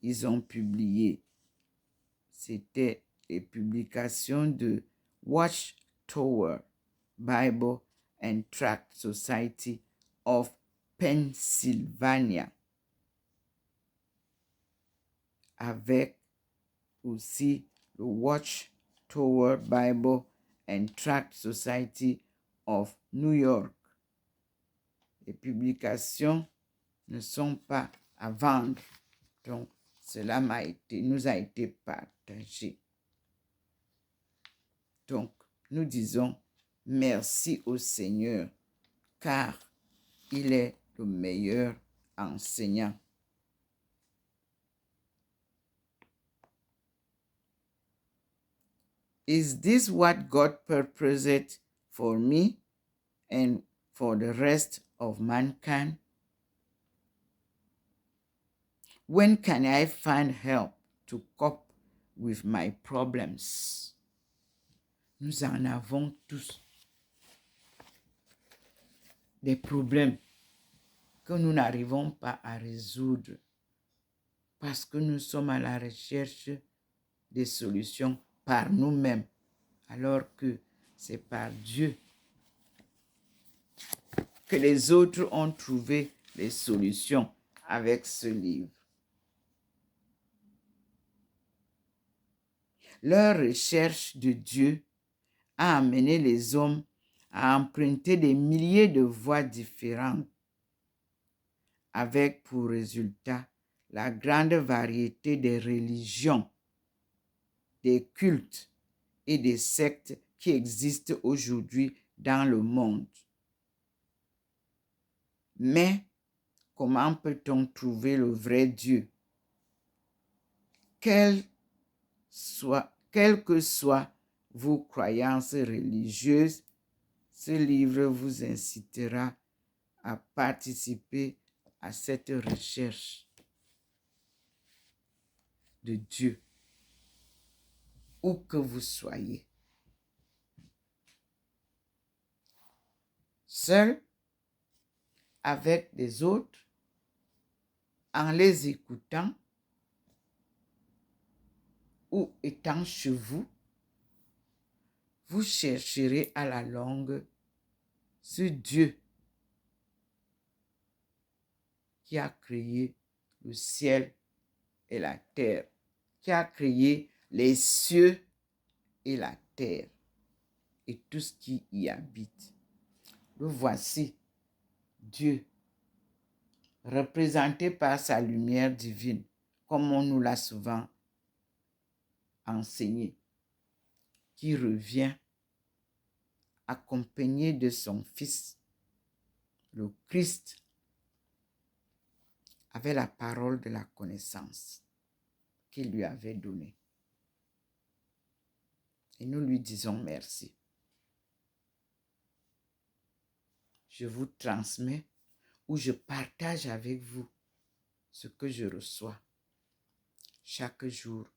ils ont publié, c'était les publications de Watchtower Bible and Tract Society of Pennsylvania, avec aussi le Watchtower Bible and Tract Society of New York. Les publications ne sont pas à vendre, donc cela nous a été partagé. Donc, nous disons merci au Seigneur, car il est le meilleur enseignant. Is this what God purposed for me and for the rest of mankind? When can I find help to cope with my problems? Nous en avons tous des problèmes que nous n'arrivons pas à résoudre parce que nous sommes à la recherche des solutions par nous-mêmes, alors que c'est par Dieu que les autres ont trouvé les solutions avec ce livre. Leur recherche de Dieu a amené les hommes à emprunter des milliers de voies différentes, avec pour résultat la grande variété des religions, des cultes et des sectes qui existent aujourd'hui dans le monde. Mais comment peut-on trouver le vrai Dieu? Quelles que soient vos croyances religieuses, ce livre vous incitera à participer à cette recherche de Dieu, où que vous soyez. Seul, avec des autres, en les écoutant, ou étant chez vous, vous chercherez à la longue ce Dieu qui a créé le ciel et la terre, qui a créé les cieux et la terre et tout ce qui y habite. Le voici, Dieu, représenté par sa lumière divine, comme on nous l'a souvent enseigné, qui revient accompagné de son Fils, le Christ, avec la parole de la connaissance qu'il lui avait donnée. Et nous lui disons merci. Je vous transmets ou je partage avec vous ce que je reçois chaque jour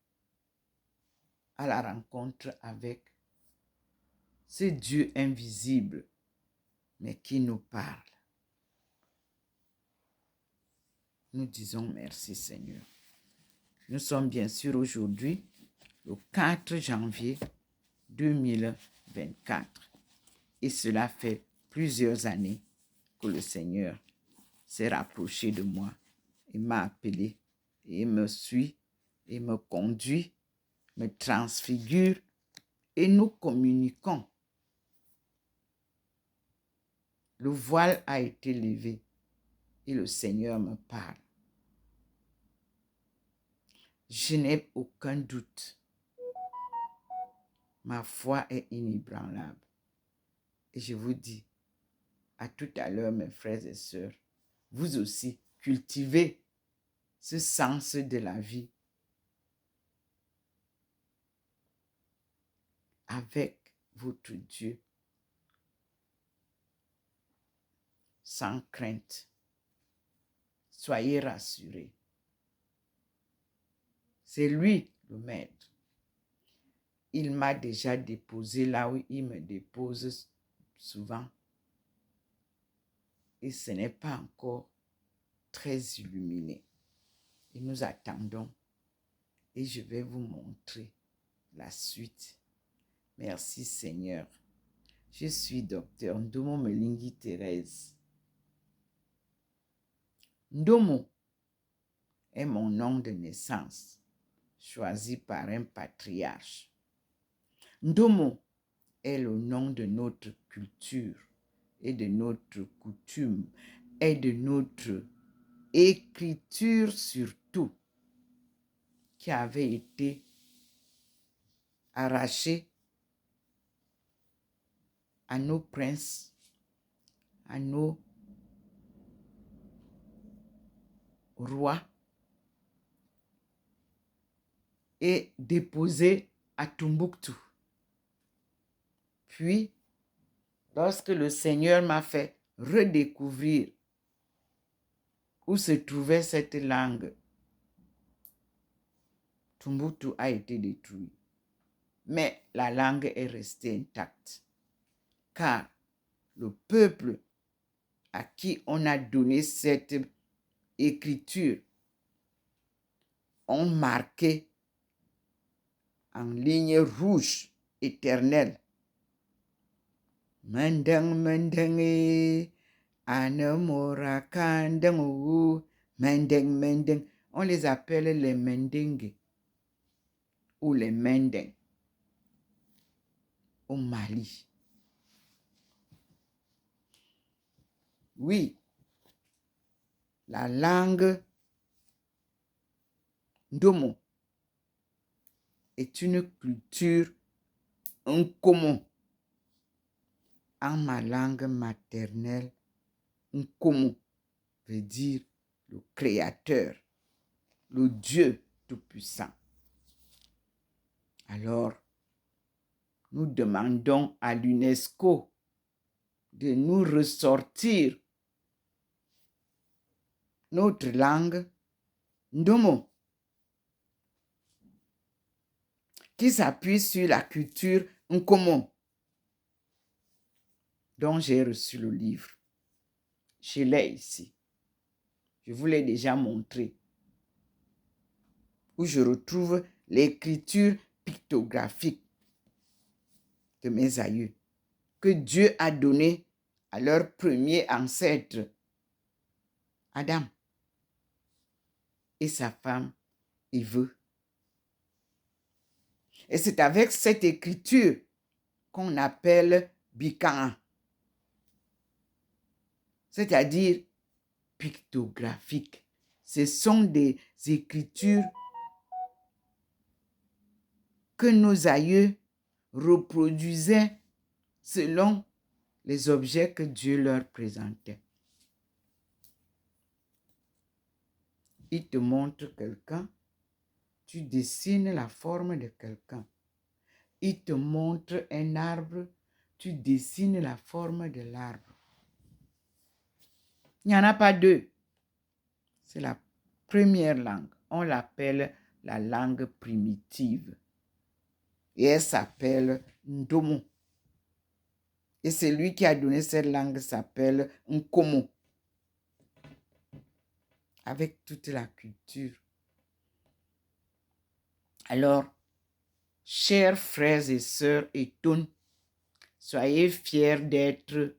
à la rencontre avec ce Dieu invisible, mais qui nous parle. Nous disons merci Seigneur. Nous sommes bien sûr aujourd'hui le 4 janvier 2024 et cela fait plusieurs années que le Seigneur s'est rapproché de moi et m'a appelé et me suit et me conduit, me transfigure et nous communiquons. Le voile a été levé et le Seigneur me parle. Je n'ai aucun doute. Ma foi est inébranlable. Et je vous dis, à tout à l'heure, mes frères et sœurs, vous aussi, cultivez ce sens de la vie avec votre Dieu, sans crainte. Soyez rassurés. C'est lui le maître. Il m'a déjà déposé là où il me dépose souvent. Et ce n'est pas encore très illuminé. Et nous attendons. Et je vais vous montrer la suite. Merci Seigneur. Je suis docteur Ndomo Melingi Thérèse. Ndomo est mon nom de naissance, choisi par un patriarche. Ndomo est le nom de notre culture et de notre coutume et de notre écriture surtout, qui avait été arrachée à nos princes, à nos rois et déposée à Tombouctou. Puis, lorsque le Seigneur m'a fait redécouvrir où se trouvait cette langue, Tombouctou a été détruit. Mais la langue est restée intacte. Car le peuple à qui on a donné cette écriture ont marqué en ligne rouge éternelle. Mendeng mendeng anemora kandeng mendeng mendeng. On les appelle les Mendengue ou les Mendeng au Mali. Oui, la langue Ndomo est une culture Nkomo. En ma langue maternelle, Nkomo veut dire le Créateur, le Dieu Tout-Puissant. Alors, nous demandons à l'UNESCO de nous ressortir notre langue Ndomo, qui s'appuie sur la culture Nkomo, dont j'ai reçu le livre. Je l'ai ici. Je vous l'ai déjà montré. Où je retrouve l'écriture pictographique de mes aïeux que Dieu a donné à leur premier ancêtre, Adam, et sa femme, Ève. Et c'est avec cette écriture qu'on appelle Bikan, c'est-à-dire pictographique. Ce sont des écritures que nos aïeux reproduisaient selon les objets que Dieu leur présentait. Il te montre quelqu'un, tu dessines la forme de quelqu'un. Il te montre un arbre, tu dessines la forme de l'arbre. Il n'y en a pas deux. C'est la première langue, on l'appelle la langue primitive. Et elle s'appelle Ndomo. Et celui qui a donné cette langue s'appelle Nkomo. Avec toute la culture. Alors, chers frères et sœurs Eton, soyez fiers d'être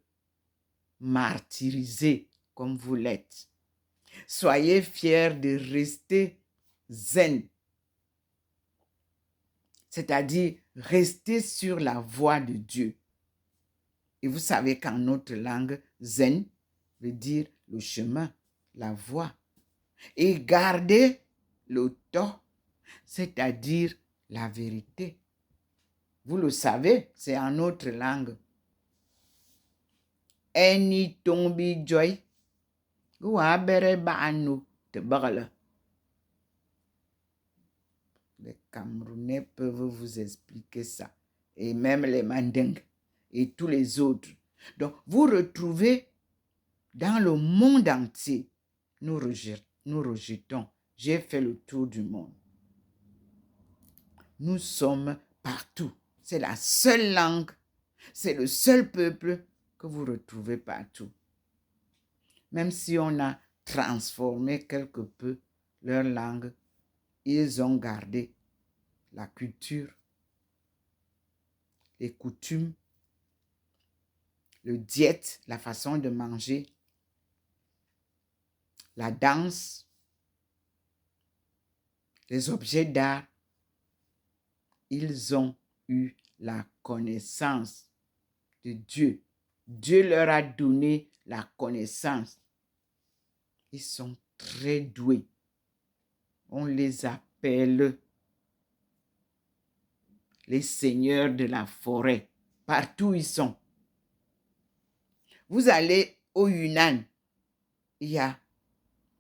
martyrisés comme vous l'êtes. Soyez fiers de rester zen, c'est-à-dire rester sur la voie de Dieu. Et vous savez qu'en notre langue, zen veut dire le chemin, la voie. Et garder le tort, c'est-à-dire la vérité. Vous le savez, c'est en notre langue. Eni tombi joy, wa bere baano te bagala. Les Camerounais peuvent vous expliquer ça. Et même les Mandingues et tous les autres. Donc, vous retrouvez dans le monde entier, nous rejetons. J'ai fait le tour du monde. Nous sommes partout. C'est la seule langue, c'est le seul peuple que vous retrouvez partout. Même si on a transformé quelque peu leur langue, ils ont gardé la culture, les coutumes, le diète, la façon de manger, la danse, les objets d'art. Ils ont eu la connaissance de Dieu. Dieu leur a donné la connaissance. Ils sont très doués. On les appelle les seigneurs de la forêt. Partout ils sont. Vous allez au Yunnan, il y a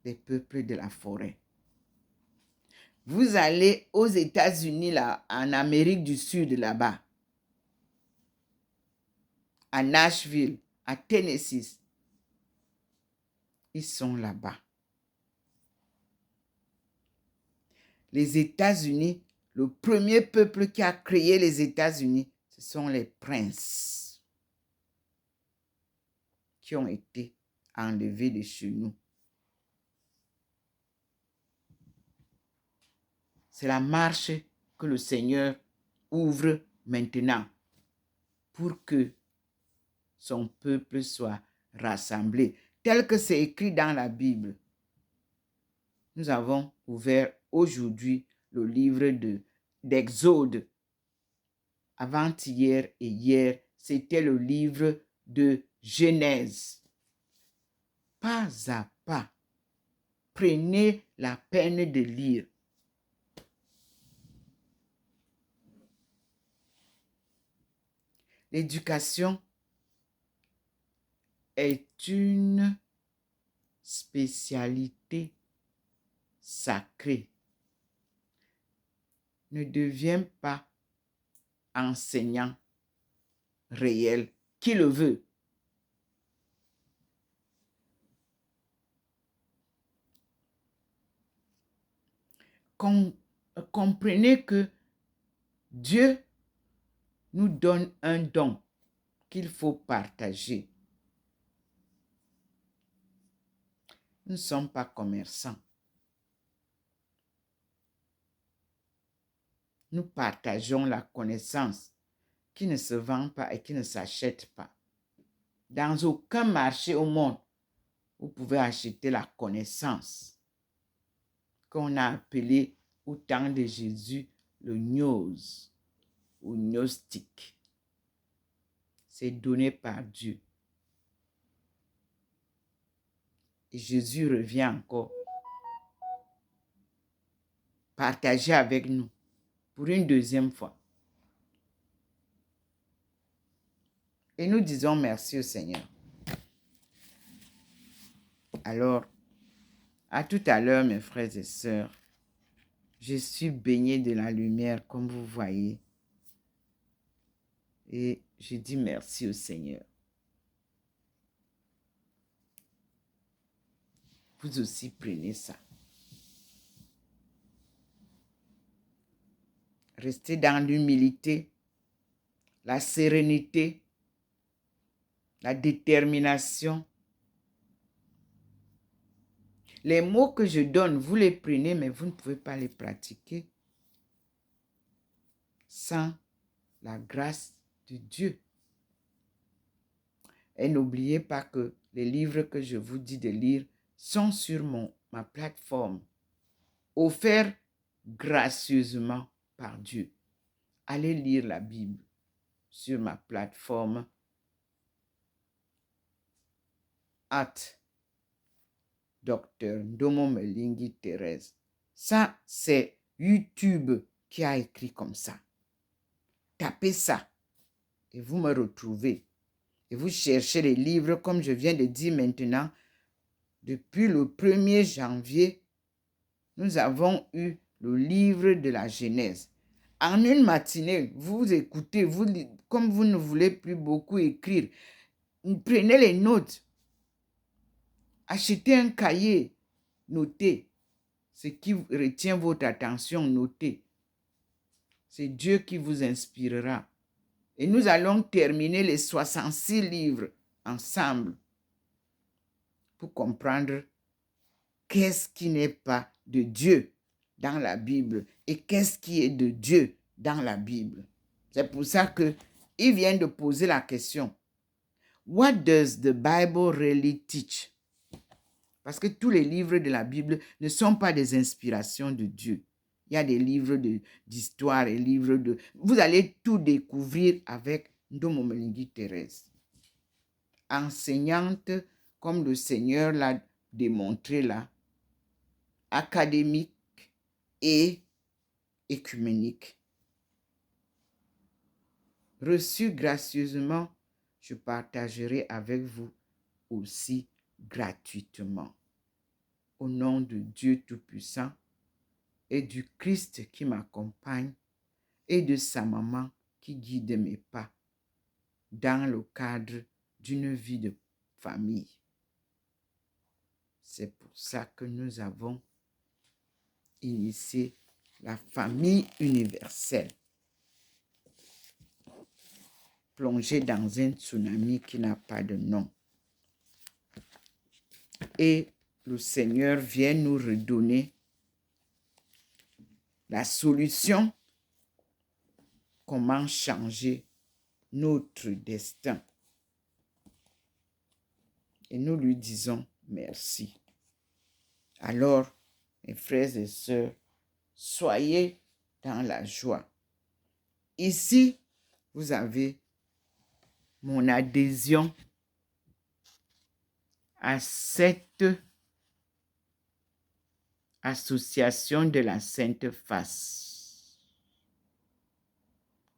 des peuples de la forêt. Vous allez aux États-Unis, là, en Amérique du Sud, là-bas, à Nashville, à Tennessee, ils sont là-bas. Les États-Unis, le premier peuple qui a créé les États-Unis, ce sont les princes qui ont été enlevés de chez nous. C'est la marche que le Seigneur ouvre maintenant pour que son peuple soit rassemblé, tel que c'est écrit dans la Bible. Nous avons ouvert aujourd'hui le livre d'Exode. Avant-hier et hier, c'était le livre de Genèse. Pas à pas, prenez la peine de lire. L'éducation est une spécialité sacrée. Ne deviens pas enseignant réel, qui le veut. Comprenez que Dieu nous donne un don qu'il faut partager. Nous ne sommes pas commerçants. Nous partageons la connaissance qui ne se vend pas et qui ne s'achète pas. Dans aucun marché au monde, vous pouvez acheter la connaissance qu'on a appelée au temps de Jésus le gnos ou gnostique. C'est donné par Dieu. Et Jésus revient encore partager avec nous pour une deuxième fois. Et nous disons merci au Seigneur. Alors, à tout à l'heure, mes frères et sœurs. Je suis baigné de la lumière, comme vous voyez. Et je dis merci au Seigneur. Vous aussi prenez ça. rester dans l'humilité, la sérénité, la détermination. Les mots que je donne, vous les prenez, mais vous ne pouvez pas les pratiquer sans la grâce de Dieu. Et n'oubliez pas que les livres que je vous dis de lire sont sur ma plateforme, offerts gracieusement par Dieu. Allez lire la Bible sur ma plateforme Dr Ndomo Melingi Thérèse. Ça, c'est YouTube qui a écrit comme ça. Tapez ça et vous me retrouvez. Et vous cherchez les livres, comme je viens de dire maintenant. Depuis le 1er janvier, nous avons eu le livre de la Genèse. En une matinée, vous écoutez, comme vous ne voulez plus beaucoup écrire, prenez les notes. Achetez un cahier, notez. Ce qui retient votre attention, notez. C'est Dieu qui vous inspirera. Et nous allons terminer les 66 livres ensemble pour comprendre qu'est-ce qui n'est pas de Dieu dans la Bible et qu'est-ce qui est de Dieu dans la Bible. C'est pour ça qu'il vient de poser la question. What does the Bible really teach? Parce que tous les livres de la Bible ne sont pas des inspirations de Dieu. Il y a des livres d'histoire et livres de... Vous allez tout découvrir avec Ndomo Melingi Thérèse. Enseignante, comme le Seigneur l'a démontré là, académique et écuménique. Reçu gracieusement, je partagerai avec vous aussi gratuitement. Au nom de Dieu Tout-Puissant et du Christ qui m'accompagne et de sa maman qui guide mes pas dans le cadre d'une vie de famille. C'est pour ça que nous avons initié la famille universelle. Plongée dans un tsunami qui n'a pas de nom. Et le Seigneur vient nous redonner la solution, comment changer notre destin. Et nous lui disons merci. Alors, mes frères et sœurs, soyez dans la joie. Ici, vous avez mon adhésion à cette association de la Sainte Face,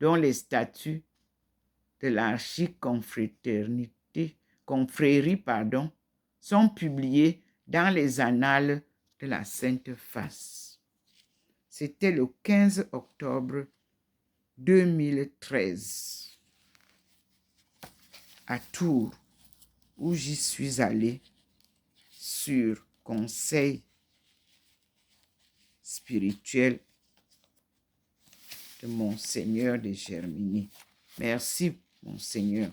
dont les statuts de l'archiconfrérie sont publiés dans les annales de la Sainte Face. C'était le 15 octobre 2013 à Tours, où j'y suis allé sur conseil spirituel de Monseigneur de Germigny. Merci, Monseigneur.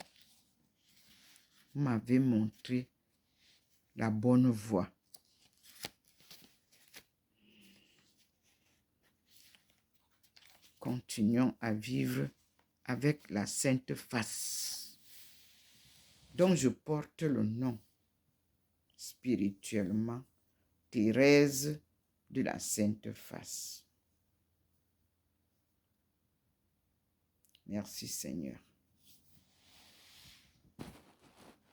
Vous m'avez montré la bonne voie. Continuons à vivre avec la Sainte Face, dont je porte le nom spirituellement, Thérèse de la Sainte Face. Merci Seigneur.